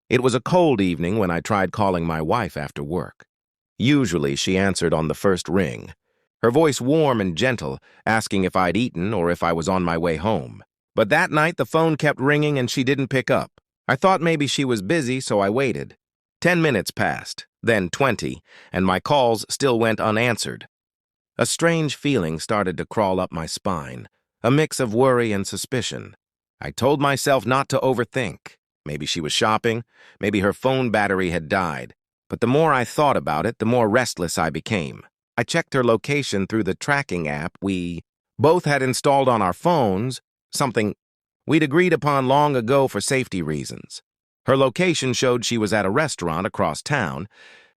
It was a cold evening when I tried calling my wife after work. Usually she answered on the first ring, her voice warm and gentle, asking if I'd eaten or if I was on my way home. But that night the phone kept ringing and she didn't pick up. I thought maybe she was busy, so I waited. 10 minutes passed, then 20, and my calls still went unanswered. A strange feeling started to crawl up my spine, a mix of worry and suspicion. I told myself not to overthink. Maybe she was shopping, maybe her phone battery had died. But the more I thought about it, the more restless I became. I checked her location through the tracking app we both had installed on our phones, something we'd agreed upon long ago for safety reasons. Her location showed she was at a restaurant across town,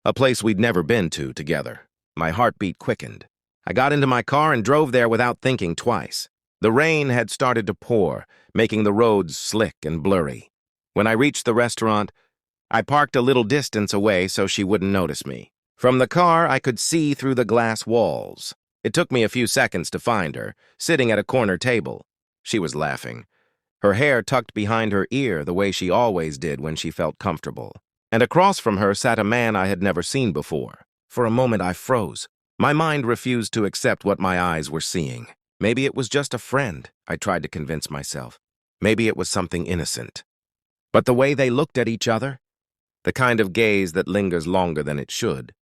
a place we'd never been to together. My heartbeat quickened. I got into my car and drove there without thinking twice. The rain had started to pour, making the roads slick and blurry. When I reached the restaurant, I parked a little distance away so she wouldn't notice me. From the car, I could see through the glass walls. It took me a few seconds to find her, sitting at a corner table. She was laughing, her hair tucked behind her ear the way she always did when she felt comfortable. And across from her sat a man I had never seen before. For a moment, I froze. My mind refused to accept what my eyes were seeing. Maybe it was just a friend, I tried to convince myself. Maybe it was something innocent. But the way they looked at each other, the kind of gaze that lingers longer than it should,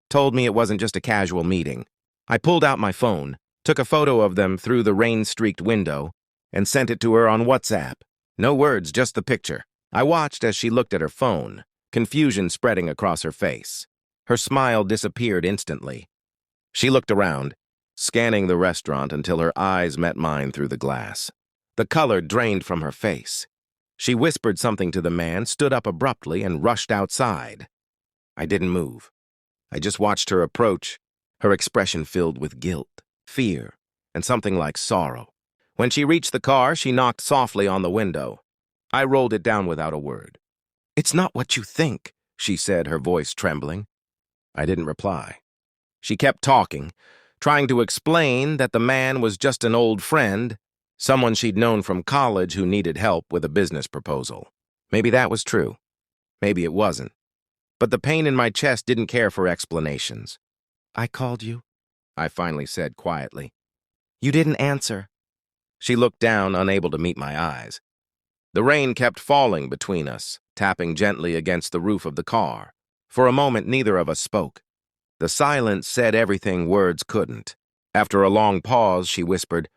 told me it wasn't just a casual meeting. I pulled out my phone, took a photo of them through the rain-streaked window, and sent it to her on WhatsApp. No words, just the picture. I watched as she looked at her phone, confusion spreading across her face. Her smile disappeared instantly. She looked around, scanning the restaurant until her eyes met mine through the glass. The color drained from her face. She whispered something to the man, stood up abruptly, and rushed outside. I didn't move. I just watched her approach, her expression filled with guilt, fear, and something like sorrow. When she reached the car, she knocked softly on the window. I rolled it down without a word. "It's not what you think," she said, her voice trembling. I didn't reply. She kept talking, trying to explain that the man was just an old friend, someone she'd known from college who needed help with a business proposal. Maybe that was true. Maybe it wasn't. But the pain in my chest didn't care for explanations. "I called you," I finally said quietly. "You didn't answer." She looked down, unable to meet my eyes. The rain kept falling between us, tapping gently against the roof of the car. For a moment, neither of us spoke. The silence said everything words couldn't. After a long pause, she whispered,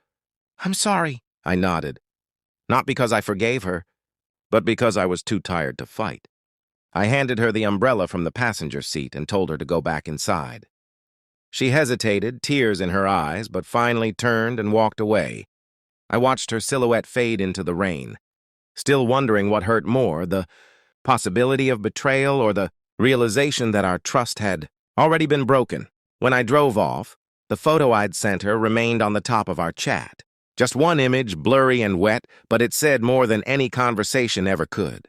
"I'm sorry." I nodded. Not because I forgave her, but because I was too tired to fight. I handed her the umbrella from the passenger seat and told her to go back inside. She hesitated, tears in her eyes, but finally turned and walked away. I watched her silhouette fade into the rain, still wondering what hurt more, the possibility of betrayal or the realization that our trust had already been broken. When I drove off, the photo I'd sent her remained on the top of our chat. Just one image, blurry and wet, but it said more than any conversation ever could.